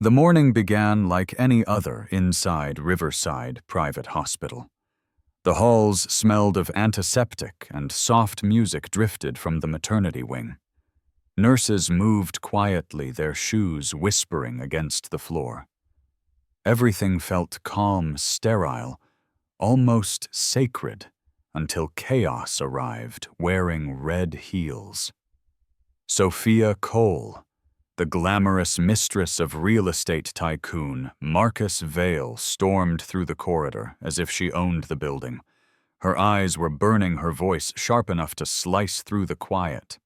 The morning began like any other inside Riverside private hospital. The halls smelled of antiseptic and soft music drifted from the maternity wing. Nurses moved quietly, their shoes whispering against the floor. Everything felt calm, sterile, almost sacred, until chaos arrived, wearing red heels. Sophia Cole, the glamorous mistress of real estate tycoon Marcus Vale, stormed through the corridor as if she owned the building. Her eyes were burning, her voice sharp enough to slice through the quiet.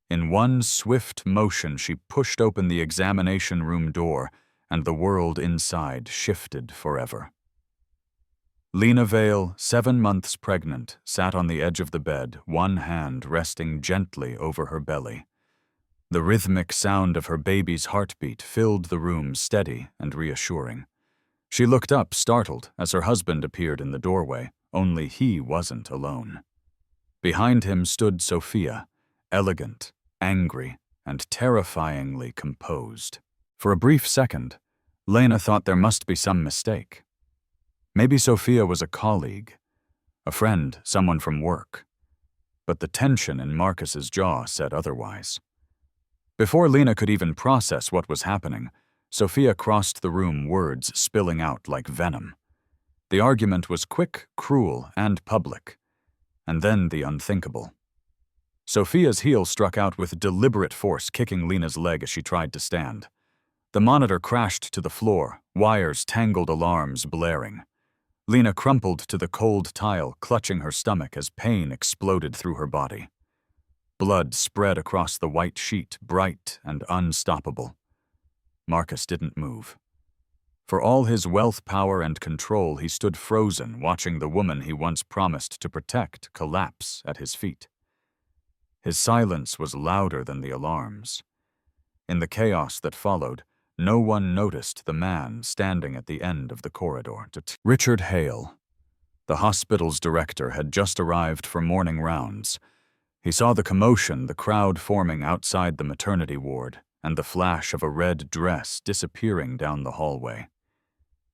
In one swift motion, she pushed open the examination room door, and the world inside shifted forever. Lena Vale, 7 months pregnant, sat on the edge of the bed, one hand resting gently over her belly. The rhythmic sound of her baby's heartbeat filled the room, steady and reassuring. She looked up, startled, as her husband appeared in the doorway, only he wasn't alone. Behind him stood Sophia, elegant, angry, and terrifyingly composed. For a brief second, Lena thought there must be some mistake. Maybe Sophia was a colleague, a friend, someone from work. But the tension in Marcus's jaw said otherwise. Before Lena could even process what was happening, Sophia crossed the room, words spilling out like venom. The argument was quick, cruel, and public. And then the unthinkable. Sophia's heel struck out with deliberate force, kicking Lena's leg as she tried to stand. The monitor crashed to the floor, wires tangled, alarms blaring. Lena crumpled to the cold tile, clutching her stomach as pain exploded through her body. Blood spread across the white sheet, bright and unstoppable. Marcus didn't move. For all his wealth, power, and control, he stood frozen, watching the woman he once promised to protect collapse at his feet. His silence was louder than the alarms. In the chaos that followed, no one noticed the man standing at the end of the corridor. Richard Hale, the hospital's director, had just arrived for morning rounds. He saw the commotion, the crowd forming outside the maternity ward, and the flash of a red dress disappearing down the hallway.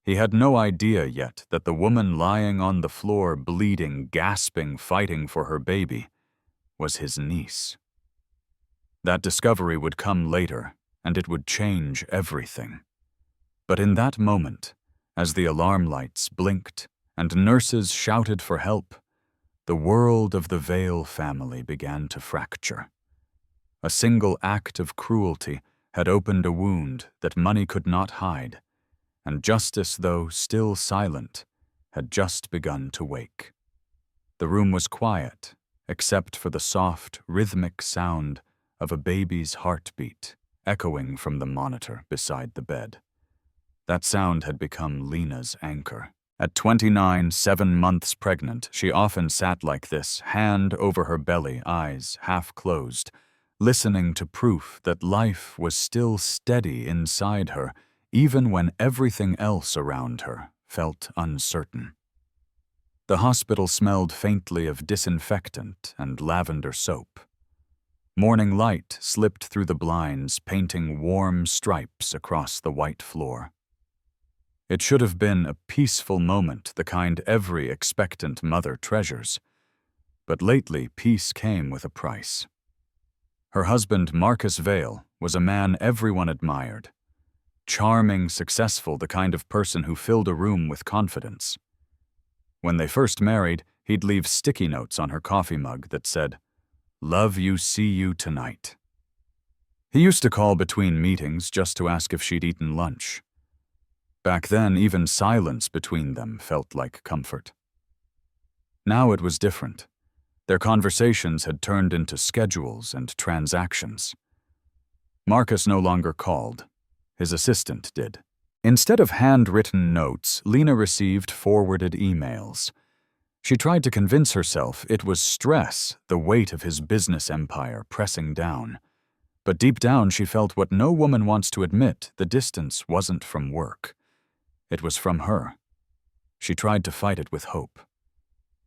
He had no idea yet that the woman lying on the floor, bleeding, gasping, fighting for her baby, was his niece. That discovery would come later, and it would change everything. But in that moment, as the alarm lights blinked and nurses shouted for help, the world of the Vale family began to fracture. A single act of cruelty had opened a wound that money could not hide, and justice, though still silent, had just begun to wake. The room was quiet, except for the soft, rhythmic sound of a baby's heartbeat echoing from the monitor beside the bed. That sound had become Lena's anchor. At 29, 7 months pregnant, she often sat like this, hand over her belly, eyes half closed, listening to proof that life was still steady inside her, even when everything else around her felt uncertain. The hospital smelled faintly of disinfectant and lavender soap. Morning light slipped through the blinds, painting warm stripes across the white floor. It should have been a peaceful moment, the kind every expectant mother treasures. But lately, peace came with a price. Her husband, Marcus Vale, was a man everyone admired. Charming, successful, the kind of person who filled a room with confidence. When they first married, he'd leave sticky notes on her coffee mug that said, "Love you, see you tonight." He used to call between meetings just to ask if she'd eaten lunch. Back then, even silence between them felt like comfort. Now it was different. Their conversations had turned into schedules and transactions. Marcus no longer called. His assistant did. Instead of handwritten notes, Lena received forwarded emails. She tried to convince herself it was stress, the weight of his business empire pressing down. But deep down she felt what no woman wants to admit: the distance wasn't from work. It was from her. She tried to fight it with hope.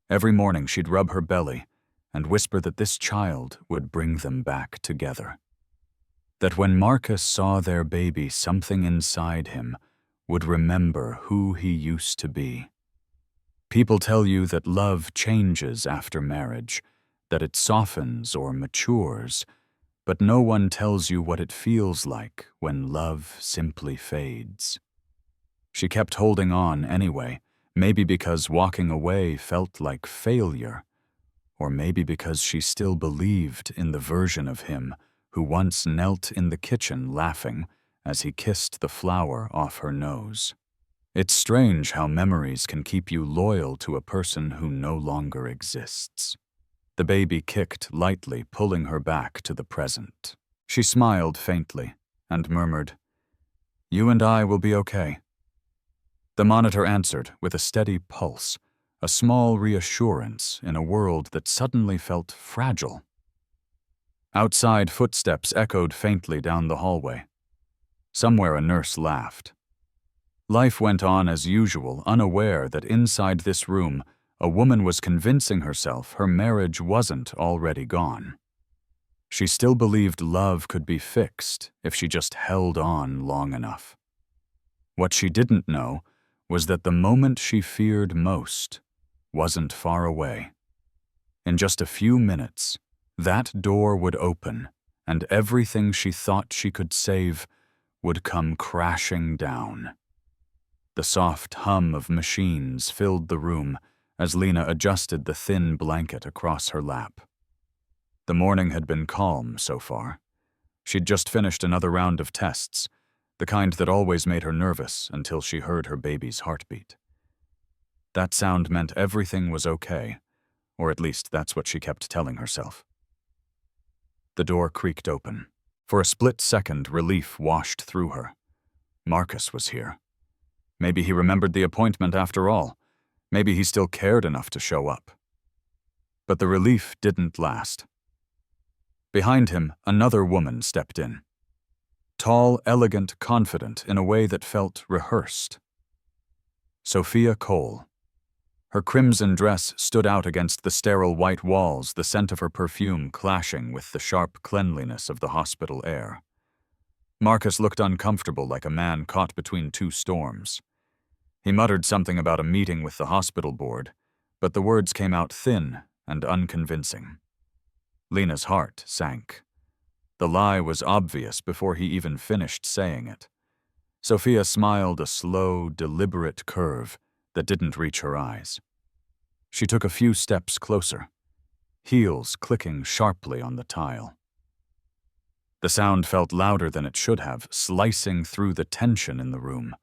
Every morning she'd rub her belly and whisper that this child would bring them back together. that when Marcus saw their baby, something inside him would remember who he used to be. People tell you that love changes after marriage, that it softens or matures, but no one tells you what it feels like when love simply fades. She kept holding on anyway, maybe because walking away felt like failure, or maybe because she still believed in the version of him who once knelt in the kitchen laughing as he kissed the flour off her nose. It's strange how memories can keep you loyal to a person who no longer exists. The baby kicked lightly, pulling her back to the present. She smiled faintly and murmured, "You and I will be okay." The monitor answered with a steady pulse, a small reassurance in a world that suddenly felt fragile. Outside, footsteps echoed faintly down the hallway. Somewhere a nurse laughed. Life went on as usual, unaware that inside this room, a woman was convincing herself her marriage wasn't already gone. She still believed love could be fixed if she just held on long enough. What she didn't know was that the moment she feared most wasn't far away. In just a few minutes, that door would open, and everything she thought she could save would come crashing down. The soft hum of machines filled the room as Lena adjusted the thin blanket across her lap. The morning had been calm so far. She'd just finished another round of tests, the kind that always made her nervous until she heard her baby's heartbeat. That sound meant everything was okay, or at least that's what she kept telling herself. The door creaked open. For a split second, relief washed through her. Marcus was here. Maybe he remembered the appointment after all. Maybe he still cared enough to show up. But the relief didn't last. Behind him, another woman stepped in. Tall, elegant, confident in a way that felt rehearsed. Sophia Cole. Her crimson dress stood out against the sterile white walls, the scent of her perfume clashing with the sharp cleanliness of the hospital air. Marcus looked uncomfortable, like a man caught between two storms. He muttered something about a meeting with the hospital board, but the words came out thin and unconvincing. Lena's heart sank. The lie was obvious before he even finished saying it. Sophia smiled, a slow, deliberate curve that didn't reach her eyes. She took a few steps closer, heels clicking sharply on the tile. The sound felt louder than it should have, slicing through the tension in the room.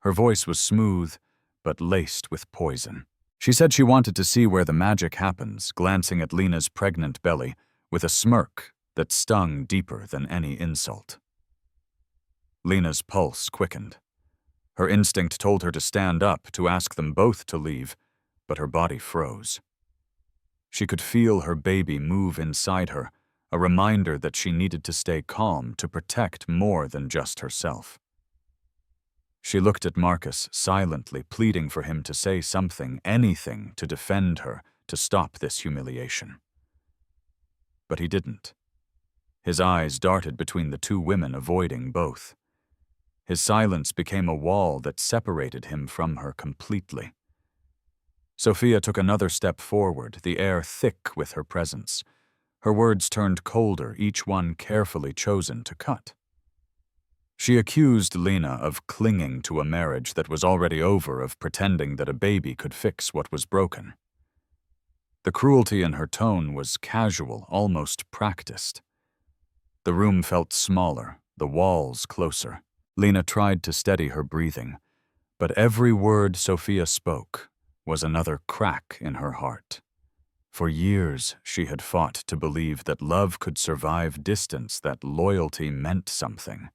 Her voice was smooth, but laced with poison. She said she wanted to see where the magic happens, glancing at Lena's pregnant belly with a smirk that stung deeper than any insult. Lena's pulse quickened. Her instinct told her to stand up, to ask them both to leave, but her body froze. She could feel her baby move inside her, a reminder that she needed to stay calm, to protect more than just herself. She looked at Marcus, silently pleading for him to say something, anything, to defend her, to stop this humiliation. But he didn't. His eyes darted between the two women, avoiding both. His silence became a wall that separated him from her completely. Sophia took another step forward, the air thick with her presence. Her words turned colder, each one carefully chosen to cut. She accused Lena of clinging to a marriage that was already over, of pretending that a baby could fix what was broken. The cruelty in her tone was casual, almost practiced. The room felt smaller, the walls closer. Lena tried to steady her breathing, but every word Sophia spoke was another crack in her heart. For years, she had fought to believe that love could survive distance, that loyalty meant something.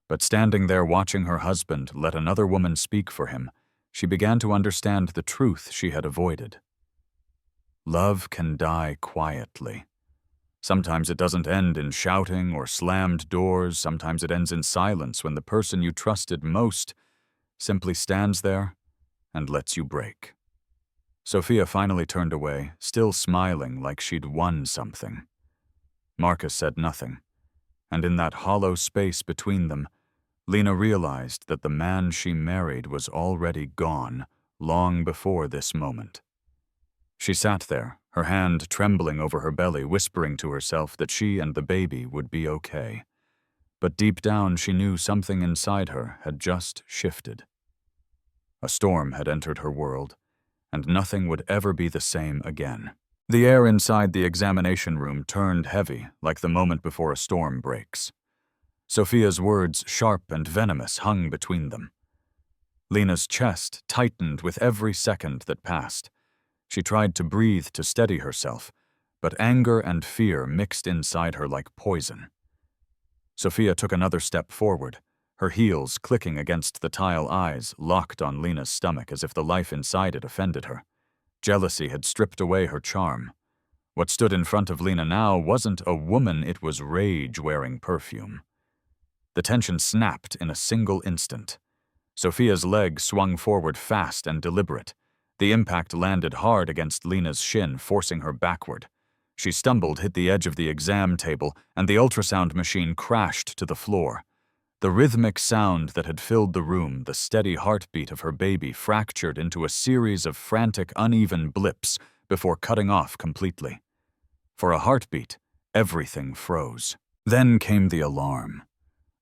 But standing there watching her husband let another woman speak for him, she began to understand the truth she had avoided. Love can die quietly. Sometimes it doesn't end in shouting or slammed doors. Sometimes it ends in silence, when the person you trusted most simply stands there and lets you break. Sophia finally turned away, still smiling like she'd won something. Marcus said nothing. and in that hollow space between them, Lena realized that the man she married was already gone long before this moment. She sat there, her hand trembling over her belly, whispering to herself that she and the baby would be okay. But deep down she knew something inside her had just shifted. A storm had entered her world, and nothing would ever be the same again. The air inside the examination room turned heavy, like the moment before a storm breaks. Sophia's words, sharp and venomous, hung between them. Lena's chest tightened with every second that passed. She tried to breathe to steady herself, but anger and fear mixed inside her like poison. Sophia took another step forward, her heels clicking against the tile, eyes locked on Lena's stomach as if the life inside it offended her. Jealousy had stripped away her charm. What stood in front of Lena now wasn't a woman, it was rage wearing perfume. The tension snapped in a single instant. Sophia's leg swung forward fast and deliberate. The impact landed hard against Lena's shin, forcing her backward. She stumbled, hit the edge of the exam table, and the ultrasound machine crashed to the floor. The rhythmic sound that had filled the room, the steady heartbeat of her baby, fractured into a series of frantic, uneven blips before cutting off completely. For a heartbeat, everything froze. Then came the alarm.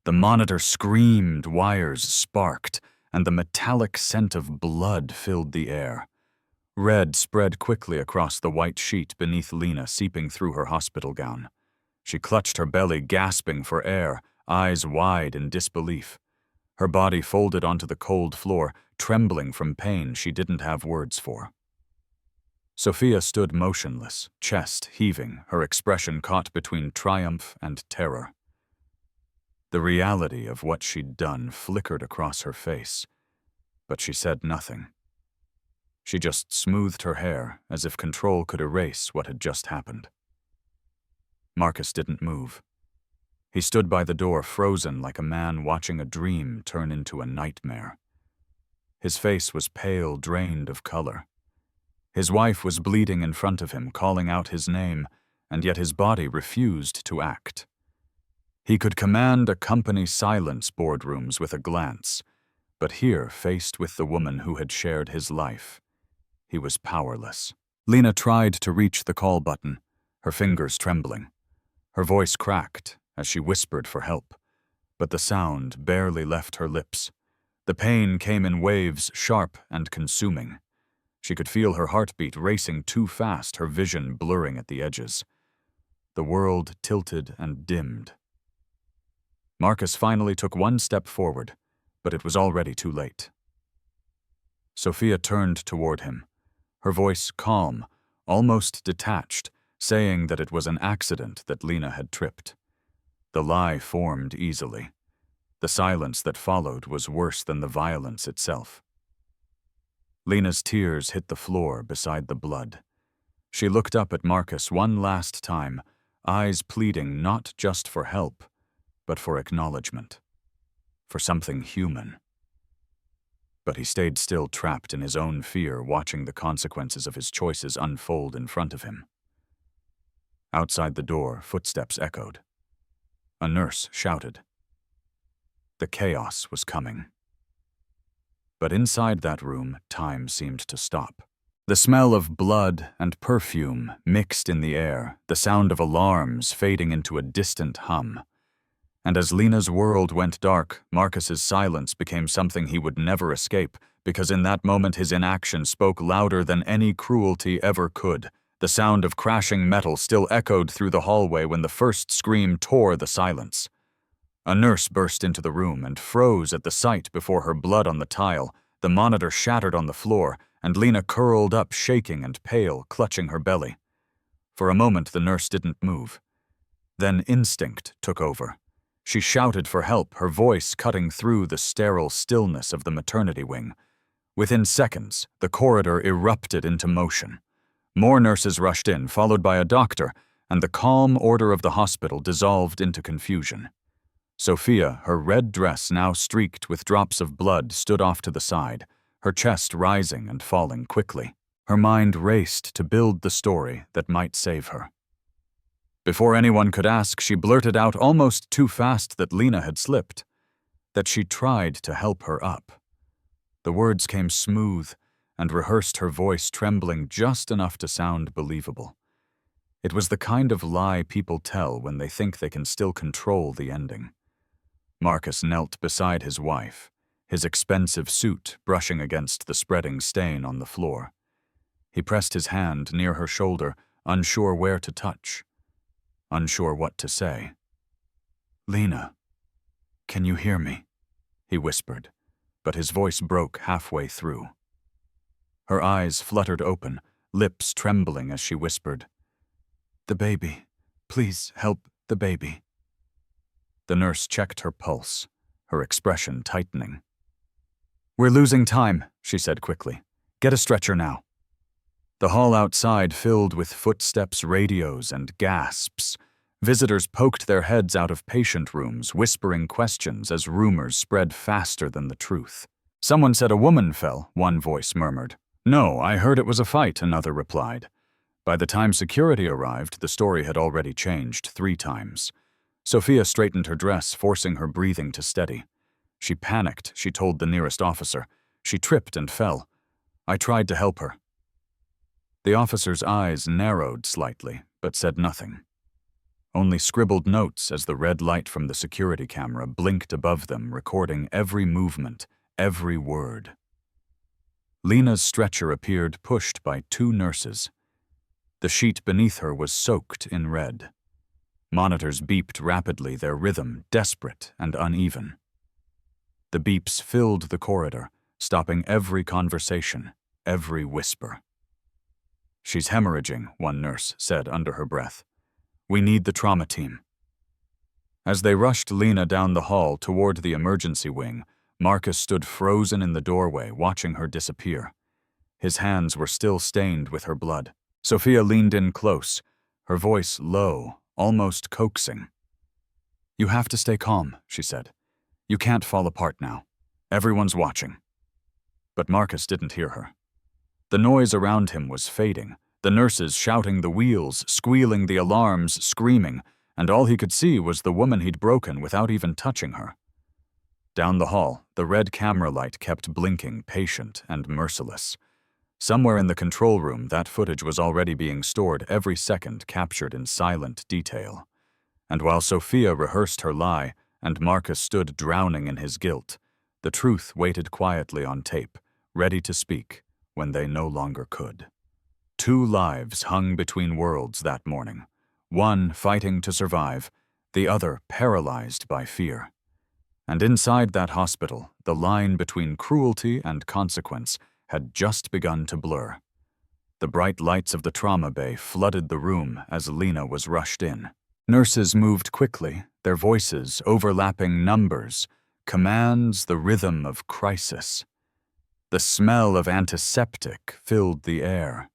The monitor screamed, wires sparked, and the metallic scent of blood filled the air. Red spread quickly across the white sheet beneath Lena, seeping through her hospital gown. She clutched her belly, gasping for air, eyes wide in disbelief. Her body folded onto the cold floor, trembling from pain she didn't have words for. Sophia stood motionless, chest heaving, her expression caught between triumph and terror. The reality of what she'd done flickered across her face, but she said nothing. She just smoothed her hair as if control could erase what had just happened. Marcus didn't move. He stood by the door, frozen like a man watching a dream turn into a nightmare. His face was pale, drained of color. His wife was bleeding in front of him, calling out his name, and yet his body refused to act. He could command a company silence boardrooms with a glance, but here, faced with the woman who had shared his life, he was powerless. Lena tried to reach the call button, her fingers trembling. Her voice cracked as she whispered for help, but the sound barely left her lips. The pain came in waves, sharp and consuming. She could feel her heartbeat racing too fast, her vision blurring at the edges. The world tilted and dimmed. Marcus finally took one step forward, but it was already too late. Sophia turned toward him, her voice calm, almost detached, saying that it was an accident that Lena had tripped. The lie formed easily. The silence that followed was worse than the violence itself. Lena's tears hit the floor beside the blood. She looked up at Marcus one last time, eyes pleading not just for help, but for acknowledgement, for something human. But he stayed still, trapped in his own fear, watching the consequences of his choices unfold in front of him. Outside the door, footsteps echoed. A nurse shouted. The chaos was coming. But inside that room, time seemed to stop. The smell of blood and perfume mixed in the air, the sound of alarms fading into a distant hum. And as Lena's world went dark, Marcus's silence became something he would never escape, because in that moment his inaction spoke louder than any cruelty ever could. The sound of crashing metal still echoed through the hallway when the first scream tore the silence. A nurse burst into the room and froze at the sight before her, blood on the tile. The monitor shattered on the floor, and Lena curled up, shaking and pale, clutching her belly. For a moment the nurse didn't move. Then instinct took over. She shouted for help, her voice cutting through the sterile stillness of the maternity wing. Within seconds, the corridor erupted into motion. More nurses rushed in, followed by a doctor, and the calm order of the hospital dissolved into confusion. Sophia, her red dress now streaked with drops of blood, stood off to the side, her chest rising and falling quickly. Her mind raced to build the story that might save her. Before anyone could ask, she blurted out almost too fast that Lena had slipped, that she tried to help her up. The words came smooth and rehearsed, her voice trembling just enough to sound believable. It was the kind of lie people tell when they think they can still control the ending. Marcus knelt beside his wife, his expensive suit brushing against the spreading stain on the floor. He pressed his hand near her shoulder, unsure where to touch, unsure what to say. "Lena, can you hear me?" he whispered, but his voice broke halfway through. Her eyes fluttered open, lips trembling as she whispered, "The baby. Please help the baby." The nurse checked her pulse, her expression tightening. "We're losing time," she said quickly. "Get a stretcher now." The hall outside filled with footsteps, radios, and gasps. Visitors poked their heads out of patient rooms, whispering questions as rumors spread faster than the truth. "Someone said a woman fell," one voice murmured. "No, I heard it was a fight," another replied. By the time security arrived, the story had already changed 3 times. Sophia straightened her dress, forcing her breathing to steady. She panicked, she told the nearest officer. She tripped and fell. "I tried to help her." The officer's eyes narrowed slightly, but said nothing. Only scribbled notes as the red light from the security camera blinked above them, recording every movement, every word. Lena's stretcher appeared pushed by 2 nurses. The sheet beneath her was soaked in red. Monitors beeped rapidly, their rhythm desperate and uneven. The beeps filled the corridor, stopping every conversation, every whisper. "She's hemorrhaging," one nurse said under her breath. "We need the trauma team." As they rushed Lena down the hall toward the emergency wing, Marcus stood frozen in the doorway, watching her disappear. His hands were still stained with her blood. Sophia leaned in close, her voice low, almost coaxing. "You have to stay calm," she said. "You can't fall apart now. Everyone's watching." But Marcus didn't hear her. The noise around him was fading, the nurses shouting the wheels, squealing the alarms, screaming, and all he could see was the woman he'd broken without even touching her. Down the hall, the red camera light kept blinking, patient and merciless. Somewhere in the control room, that footage was already being stored, every second captured in silent detail. And while Sophia rehearsed her lie and Marcus stood drowning in his guilt, the truth waited quietly on tape, ready to speak when they no longer could. 2 lives hung between worlds that morning, one fighting to survive, the other paralyzed by fear. And inside that hospital, the line between cruelty and consequence had just begun to blur. The bright lights of the trauma bay flooded the room as Lena was rushed in. Nurses moved quickly, their voices overlapping numbers, commands, the rhythm of crisis. The smell of antiseptic filled the air.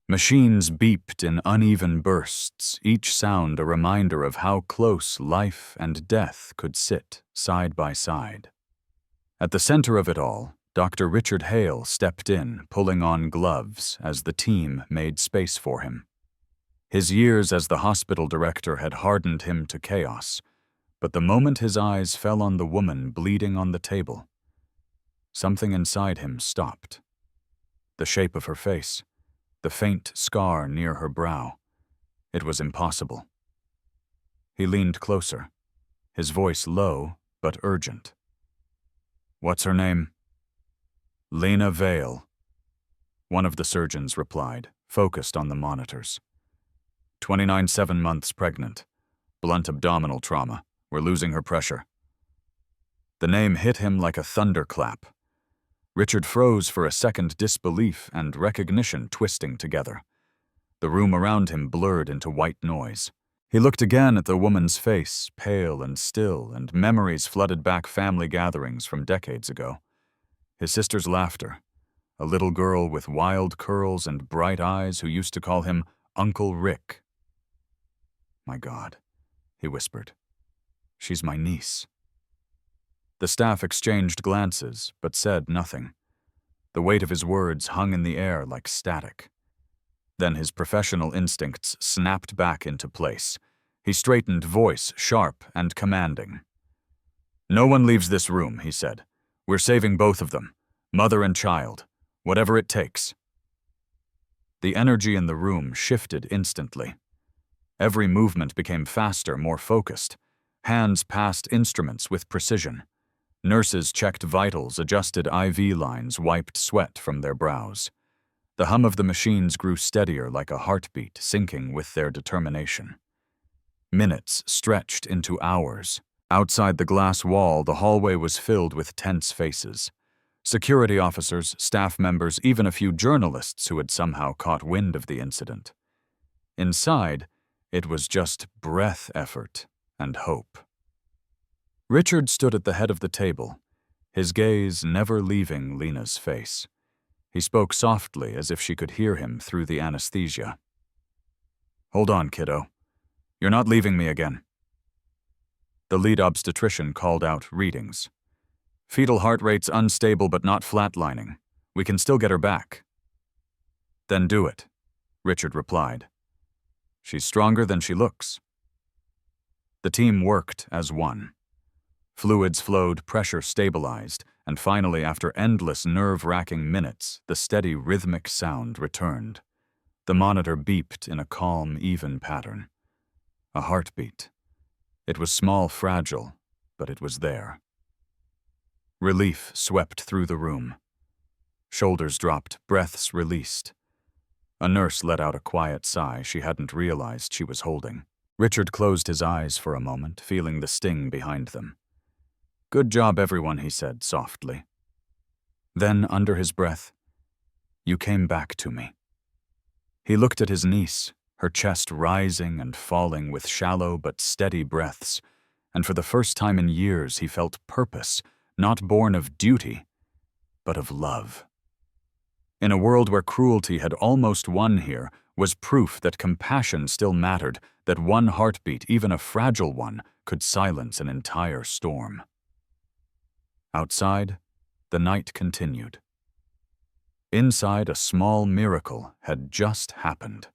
Machines beeped in uneven bursts, each sound a reminder of how close life and death could sit side by side. At the center of it all, Dr. Richard Hale stepped in, pulling on gloves as the team made space for him. His years as the hospital director had hardened him to chaos, but the moment his eyes fell on the woman bleeding on the table, something inside him stopped. The shape of her face, the faint scar near her brow. It was impossible. He leaned closer, his voice low but urgent. "What's her name?" "Lena Vale," one of the surgeons replied, focused on the monitors. 29 7 months pregnant. Blunt abdominal trauma. We're losing her pressure." The name hit him like a thunderclap. Richard froze for a second, disbelief and recognition twisting together. The room around him blurred into white noise. He looked again at the woman's face, pale and still, and memories flooded back, family gatherings from decades ago. His sister's laughter, a little girl with wild curls and bright eyes who used to call him Uncle Rick. "My God," he whispered. "She's my niece." The staff exchanged glances, but said nothing. The weight of his words hung in the air like static. Then his professional instincts snapped back into place. He straightened, voice sharp and commanding. "No one leaves this room," he said. "We're saving both of them, mother and child, whatever it takes." The energy in the room shifted instantly. Every movement became faster, more focused. Hands passed instruments with precision. Nurses checked vitals, adjusted IV lines, wiped sweat from their brows. The hum of the machines grew steadier like a heartbeat, syncing with their determination. Minutes stretched into hours. Outside the glass wall, the hallway was filled with tense faces. Security officers, staff members, even a few journalists who had somehow caught wind of the incident. Inside, it was just breath effort and hope. Richard stood at the head of the table, his gaze never leaving Lena's face. He spoke softly as if she could hear him through the anesthesia. "Hold on, kiddo. You're not leaving me again." The lead obstetrician called out readings. "Fetal heart rate's unstable but not flatlining. We can still get her back." "Then do it," Richard replied. "She's stronger than she looks." The team worked as one. Fluids flowed, pressure stabilized, and finally, after endless nerve-wracking minutes, the steady rhythmic sound returned. The monitor beeped in a calm, even pattern. A heartbeat. It was small, fragile, but it was there. Relief swept through the room. Shoulders dropped, breaths released. A nurse let out a quiet sigh she hadn't realized she was holding. Richard closed his eyes for a moment, feeling the sting behind them. "Good job, everyone," he said softly. Then, under his breath, "You came back to me." He looked at his niece, her chest rising and falling with shallow but steady breaths, and for the first time in years he felt purpose, not born of duty, but of love. In a world where cruelty had almost won here, was proof that compassion still mattered, that one heartbeat, even a fragile one, could silence an entire storm. Outside, the night continued. Inside, a small miracle had just happened.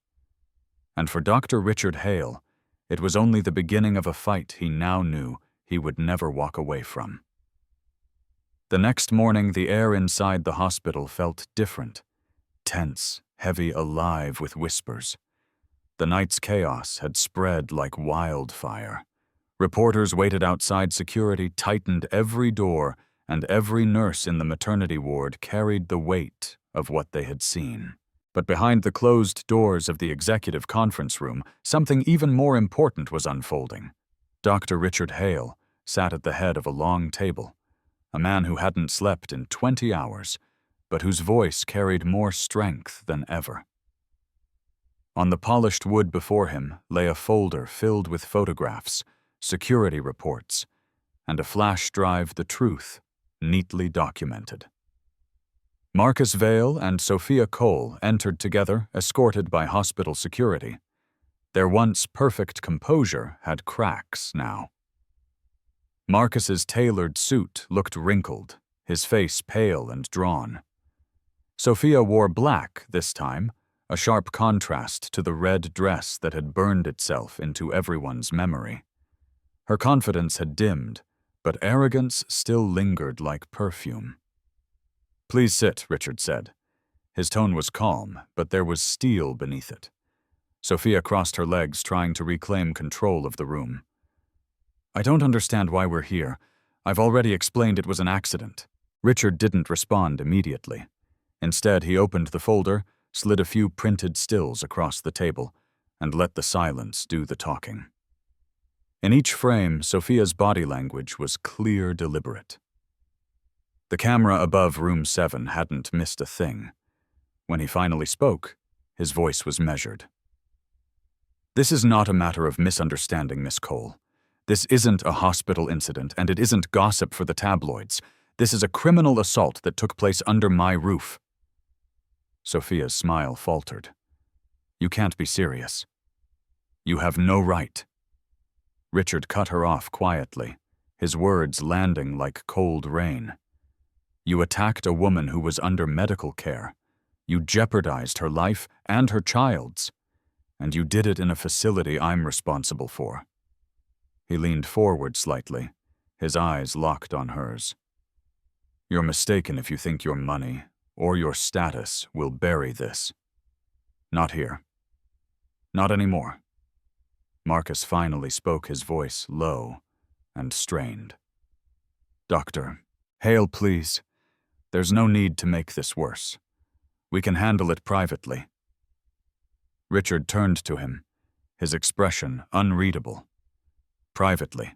And for Dr. Richard Hale, it was only the beginning of a fight he now knew he would never walk away from. The next morning, the air inside the hospital felt different, tense, heavy, alive with whispers. The night's chaos had spread like wildfire. Reporters waited outside security, tightened every door, and every nurse in the maternity ward carried the weight of what they had seen. But behind the closed doors of the executive conference room, something even more important was unfolding. Dr. Richard Hale sat at the head of a long table, a man who hadn't slept in 20 hours, but whose voice carried more strength than ever. On the polished wood before him lay a folder filled with photographs, security reports, and a flash drive, the truth, neatly documented. Marcus Vale and Sophia Cole entered together, escorted by hospital security. Their once perfect composure had cracks now. Marcus's tailored suit looked wrinkled, his face pale and drawn. Sophia wore black this time, a sharp contrast to the red dress that had burned itself into everyone's memory. Her confidence had dimmed, but arrogance still lingered like perfume. "Please sit," Richard said. His tone was calm, but there was steel beneath it. Sophia crossed her legs, trying to reclaim control of the room. "I don't understand why we're here. I've already explained it was an accident." Richard didn't respond immediately. Instead, he opened the folder, slid a few printed stills across the table, and let the silence do the talking. In each frame, Sophia's body language was clear, deliberate. The camera above room 7 hadn't missed a thing. When he finally spoke, his voice was measured. "This is not a matter of misunderstanding, Miss Cole. This isn't a hospital incident, and it isn't gossip for the tabloids. This is a criminal assault that took place under my roof." Sophia's smile faltered. "You can't be serious. You have no right." Richard cut her off quietly, his words landing like cold rain. "You attacked a woman who was under medical care. You jeopardized her life and her child's, and you did it in a facility I'm responsible for." He leaned forward slightly, his eyes locked on hers. "You're mistaken if you think your money or your status will bury this. Not here. Not anymore." Marcus finally spoke, his voice low and strained. "Doctor, Hale, please. There's no need to make this worse. We can handle it privately." Richard turned to him, his expression unreadable. "Privately.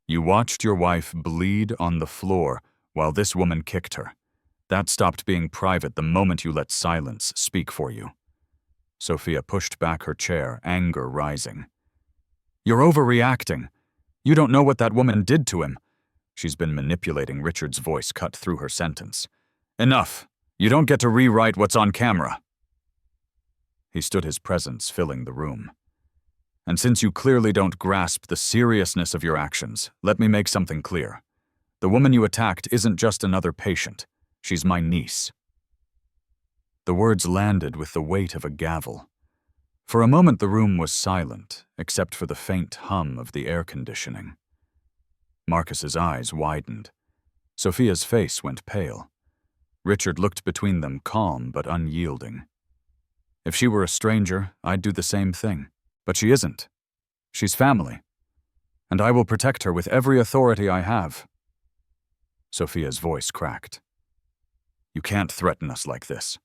You watched your wife bleed on the floor while this woman kicked her. That stopped being private the moment you let silence speak for you." Sophia pushed back her chair, anger rising. "You're overreacting. You don't know what that woman did to him." She's been manipulating. Richard's voice cut through her sentence. "Enough. You don't get to rewrite what's on camera." He stood, his presence filling the room. "And since you clearly don't grasp the seriousness of your actions, let me make something clear. The woman you attacked isn't just another patient. She's my niece." The words landed with the weight of a gavel. For a moment the room was silent, except for the faint hum of the air conditioning. Marcus's eyes widened. Sophia's face went pale. Richard looked between them, calm but unyielding. "If she were a stranger, I'd do the same thing. But she isn't. She's family. And I will protect her with every authority I have." Sophia's voice cracked. "You can't threaten us like this."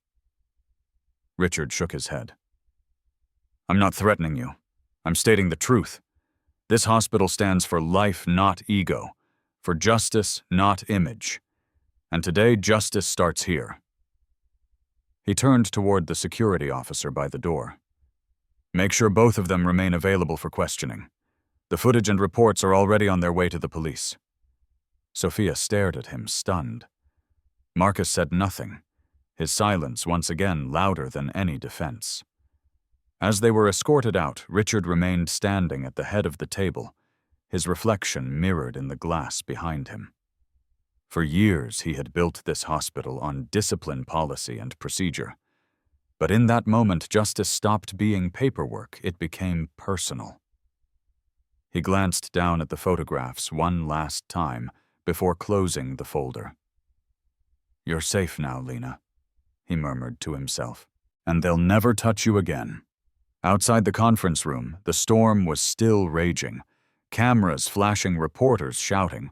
Richard shook his head. "I'm not threatening you. I'm stating the truth. This hospital stands for life, not ego, for justice, not image. And today, justice starts here." He turned toward the security officer by the door. "Make sure both of them remain available for questioning. The footage and reports are already on their way to the police." Sophia stared at him, stunned. Marcus said nothing, his silence once again louder than any defense. As they were escorted out, Richard remained standing at the head of the table, his reflection mirrored in the glass behind him. For years he had built this hospital on discipline, policy, and procedure. But in that moment, justice stopped being paperwork, it became personal. He glanced down at the photographs one last time before closing the folder. "You're safe now, Lena," he murmured to himself, "and they'll never touch you again." Outside the conference room, the storm was still raging, cameras flashing, reporters shouting.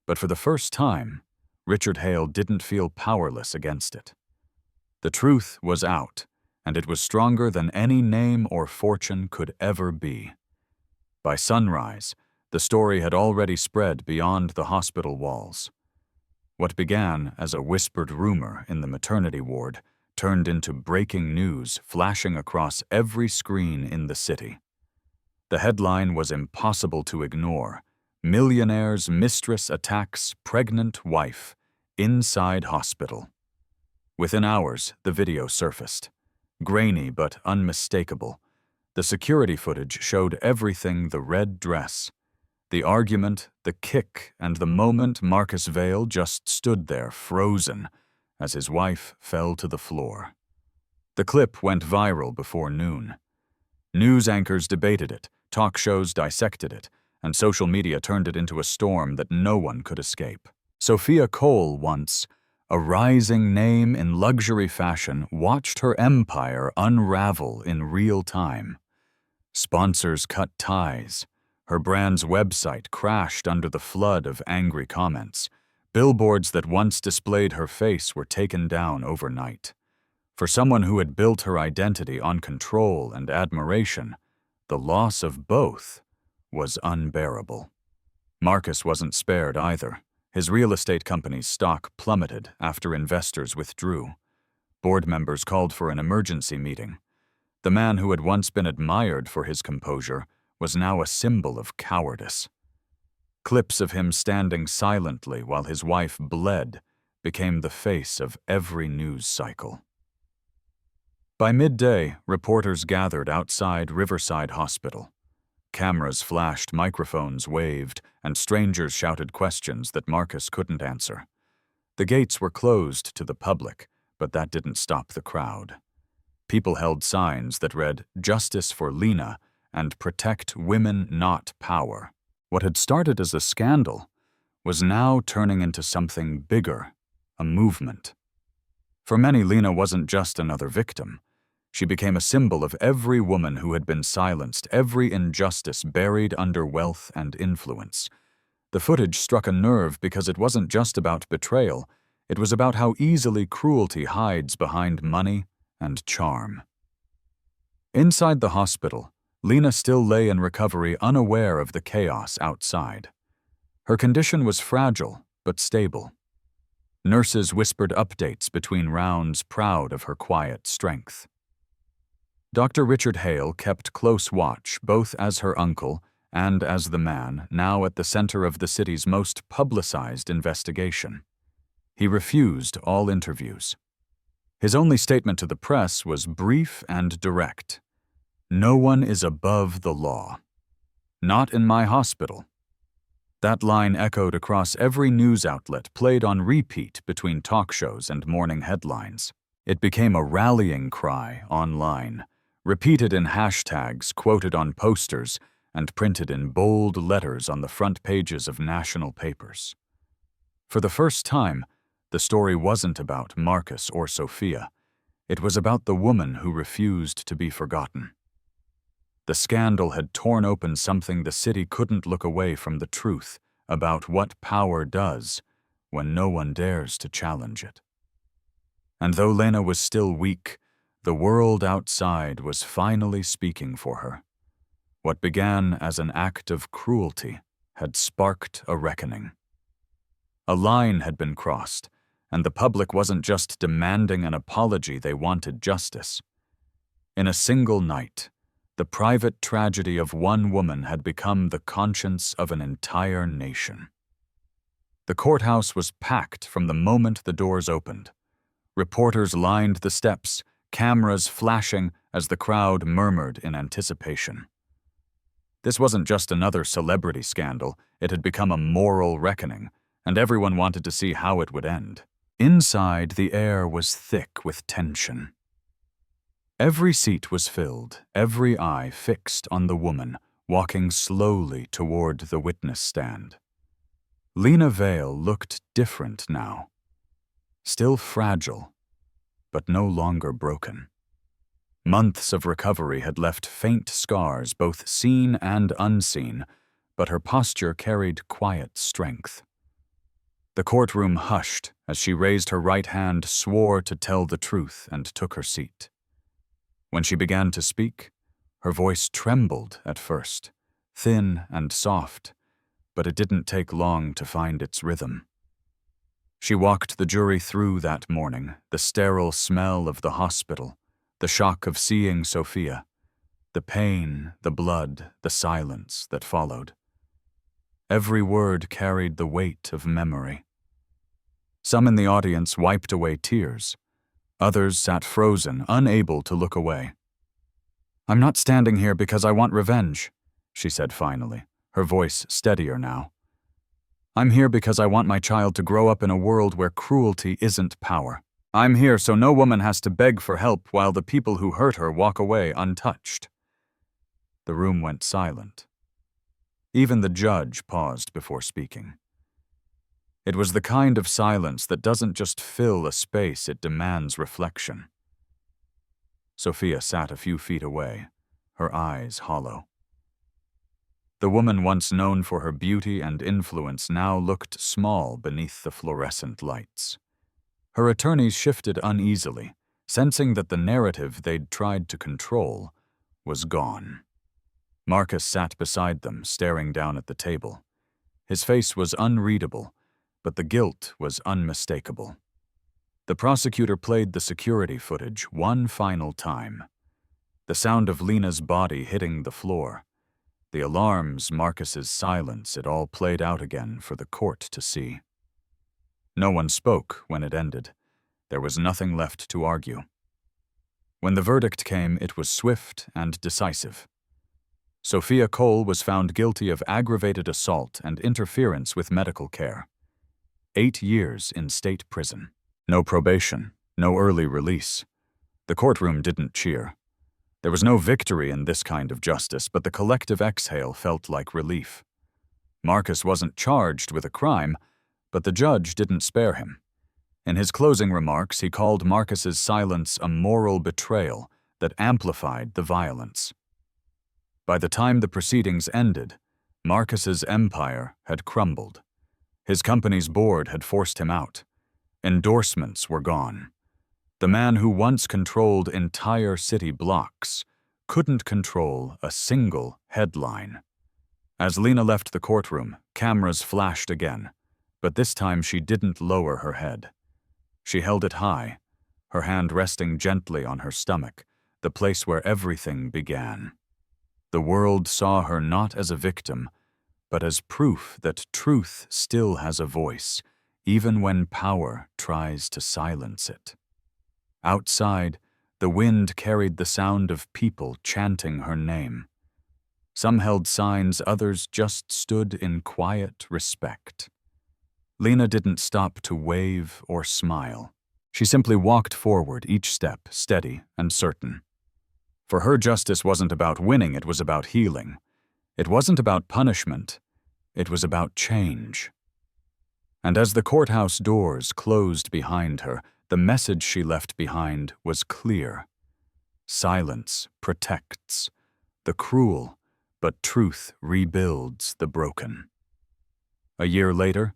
But for the first time, Richard Hale didn't feel powerless against it. The truth was out, and it was stronger than any name or fortune could ever be. By sunrise, the story had already spread beyond the hospital walls. What began as a whispered rumor in the maternity ward turned into breaking news flashing across every screen in the city. The headline was impossible to ignore: "Millionaire's Mistress attacks pregnant wife, inside hospital." Within hours, the video surfaced. Grainy but unmistakable. The security footage showed everything: the red dress, the argument, the kick, and the moment Marcus Vale just stood there, frozen, as his wife fell to the floor. The clip went viral before noon. News anchors debated it, talk shows dissected it, and social media turned it into a storm that no one could escape. Sophia Cole once, a rising name in luxury fashion, watched her empire unravel in real time. Sponsors cut ties. Her brand's website crashed under the flood of angry comments. Billboards that once displayed her face were taken down overnight. For someone who had built her identity on control and admiration, the loss of both was unbearable. Marcus wasn't spared either. His real estate company's stock plummeted after investors withdrew. Board members called for an emergency meeting. The man who had once been admired for his composure was now a symbol of cowardice. Clips of him standing silently while his wife bled became the face of every news cycle. By midday, reporters gathered outside Riverside Hospital. Cameras flashed, microphones waved, and strangers shouted questions that Marcus couldn't answer. The gates were closed to the public, But that didn't stop the crowd. People held signs that read, "Justice for Lena" and "Protect Women, Not Power." What had started as a scandal was now turning into something bigger, a movement. For many, Lena wasn't just another victim. She became a symbol of every woman who had been silenced, every injustice buried under wealth and influence. The footage struck a nerve because it wasn't just about betrayal. It was about how easily cruelty hides behind money and charm. Inside the hospital, Lena still lay in recovery, unaware of the chaos outside. Her condition was fragile but stable. Nurses whispered updates between rounds, proud of her quiet strength. Dr. Richard Hale kept close watch, both as her uncle and as the man now at the center of the city's most publicized investigation. He refused all interviews. His only statement to the press was brief and direct. "No one is above the law. Not in my hospital." That line echoed across every news outlet, played on repeat between talk shows and morning headlines. It became a rallying cry online, repeated in hashtags, quoted on posters, and printed in bold letters on the front pages of national papers. For the first time, the story wasn't about Marcus or Sophia. It was about the woman who refused to be forgotten. The scandal had torn open something the city couldn't look away from: the truth about what power does when no one dares to challenge it. And though Lena was still weak, the world outside was finally speaking for her. What began as an act of cruelty had sparked a reckoning. A line had been crossed, and the public wasn't just demanding an apology, they wanted justice. In a single night, the private tragedy of one woman had become the conscience of an entire nation. The courthouse was packed from the moment the doors opened. Reporters lined the steps, cameras flashing as the crowd murmured in anticipation. This wasn't just another celebrity scandal, it had become a moral reckoning, and everyone wanted to see how it would end. Inside, the air was thick with tension. Every seat was filled, every eye fixed on the woman, walking slowly toward the witness stand. Lena Vale looked different now. Still fragile, but no longer broken. Months of recovery had left faint scars, both seen and unseen, but her posture carried quiet strength. The courtroom hushed as she raised her right hand, swore to tell the truth, and took her seat. When she began to speak, her voice trembled at first, thin and soft, but it didn't take long to find its rhythm. She walked the jury through that morning, the sterile smell of the hospital, the shock of seeing Sophia, the pain, the blood, the silence that followed. Every word carried the weight of memory. Some in the audience wiped away tears. Others sat frozen, unable to look away. "I'm not standing here because I want revenge," she said finally, her voice steadier now. "I'm here because I want my child to grow up in a world where cruelty isn't power. I'm here so no woman has to beg for help while the people who hurt her walk away untouched." The room went silent. Even the judge paused before speaking. It was the kind of silence that doesn't just fill a space, it demands reflection. Sophia sat a few feet away, her eyes hollow. The woman once known for her beauty and influence now looked small beneath the fluorescent lights. Her attorneys shifted uneasily, sensing that the narrative they'd tried to control was gone. Marcus sat beside them, staring down at the table. His face was unreadable, but the guilt was unmistakable. The prosecutor played the security footage one final time. The sound of Lena's body hitting the floor. The alarms, Marcus's silence, it all played out again for the court to see. No one spoke when it ended. There was nothing left to argue. When the verdict came, it was swift and decisive. Sophia Cole was found guilty of aggravated assault and interference with medical care. 8 years in state prison. No probation, No early release. The courtroom didn't cheer. There was no victory in this kind of justice, but the collective exhale felt like relief. Marcus wasn't charged with a crime, but the judge didn't spare him. In his closing remarks, he called Marcus's silence a moral betrayal that amplified the violence. By the time the proceedings ended, Marcus's empire had crumbled. His company's board had forced him out. Endorsements were gone. The man who once controlled entire city blocks couldn't control a single headline. As Lena left the courtroom, cameras flashed again, but this time she didn't lower her head. She held it high, her hand resting gently on her stomach, the place where everything began. The world saw her not as a victim, but as proof that truth still has a voice, even when power tries to silence it. Outside, the wind carried the sound of people chanting her name. Some held signs, others just stood in quiet respect. Lena didn't stop to wave or smile. She simply walked forward, each step steady and certain. For her, justice wasn't about winning, it was about healing. It wasn't about punishment, it was about change. And as the courthouse doors closed behind her, the message she left behind was clear. Silence protects the cruel, but truth rebuilds the broken. A year later,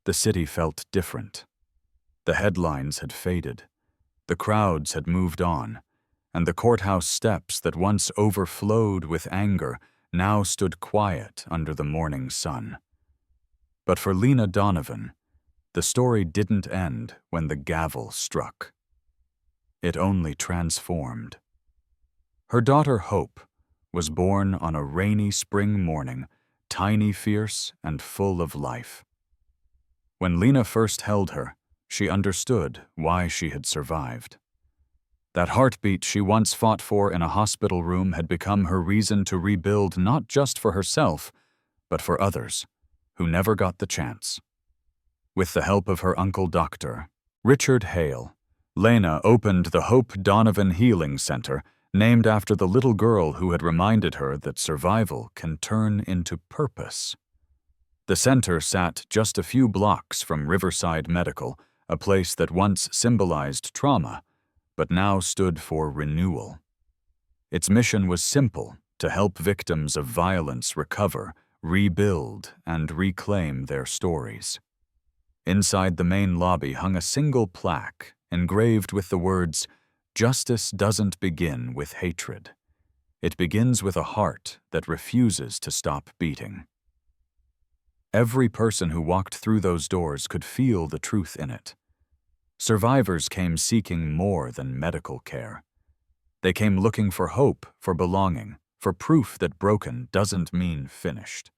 the city felt different. The headlines had faded, the crowds had moved on, and the courthouse steps that once overflowed with anger now stood quiet under the morning sun. But for Lena Donovan, the story didn't end when the gavel struck. It only transformed. Her daughter Hope was born on a rainy spring morning, tiny, fierce, and full of life. When Lena first held her, she understood why she had survived. That heartbeat she once fought for in a hospital room had become her reason to rebuild, not just for herself, but for others who never got the chance. With the help of her uncle Dr. Richard Hale, Lena opened the Hope Donovan Healing Center, named after the little girl who had reminded her that survival can turn into purpose. The center sat just a few blocks from Riverside Medical, a place that once symbolized trauma, but now stood for renewal. Its mission was simple: to help victims of violence recover, rebuild, and reclaim their stories. Inside the main lobby hung a single plaque engraved with the words, "Justice doesn't begin with hatred. It begins with a heart that refuses to stop beating." Every person who walked through those doors could feel the truth in it. Survivors came seeking more than medical care. They came looking for hope, for belonging, for proof that broken doesn't mean finished.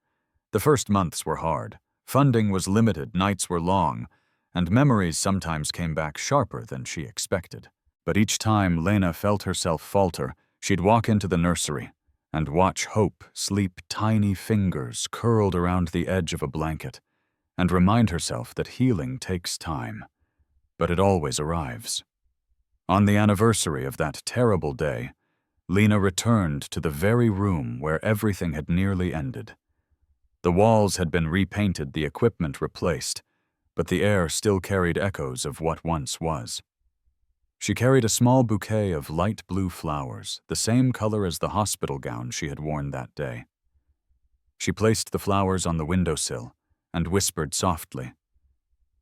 The first months were hard. Funding was limited, nights were long, and memories sometimes came back sharper than she expected. But each time Lena felt herself falter, she'd walk into the nursery and watch Hope sleep, tiny fingers curled around the edge of a blanket, and remind herself that healing takes time, but it always arrives. On the anniversary of that terrible day, Lena returned to the very room where everything had nearly ended. The walls had been repainted, the equipment replaced, but the air still carried echoes of what once was. She carried a small bouquet of light blue flowers, the same color as the hospital gown she had worn that day. She placed the flowers on the windowsill and whispered softly,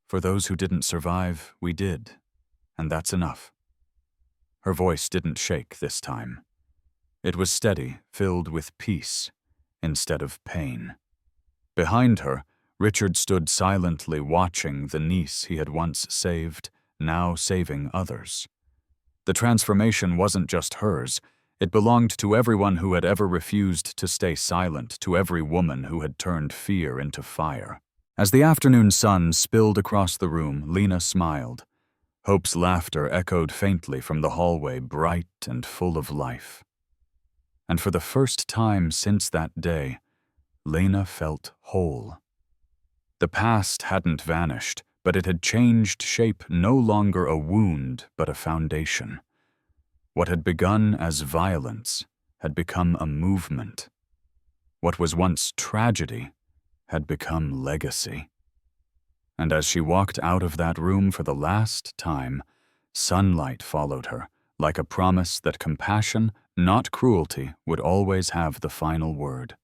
"For those who didn't survive, we did, and that's enough." Her voice didn't shake this time. It was steady, filled with peace instead of pain. Behind her, Richard stood silently watching the niece he had once saved, now saving others. The transformation wasn't just hers. It belonged to everyone who had ever refused to stay silent, to every woman who had turned fear into fire. As the afternoon sun spilled across the room, Lena smiled. Hope's laughter echoed faintly from the hallway, bright and full of life. And for the first time since that day, Lena felt whole. The past hadn't vanished, but it had changed shape, no longer a wound, but a foundation. What had begun as violence had become a movement. What was once tragedy had become legacy. And as she walked out of that room for the last time, sunlight followed her, like a promise that compassion, not cruelty, would always have the final word.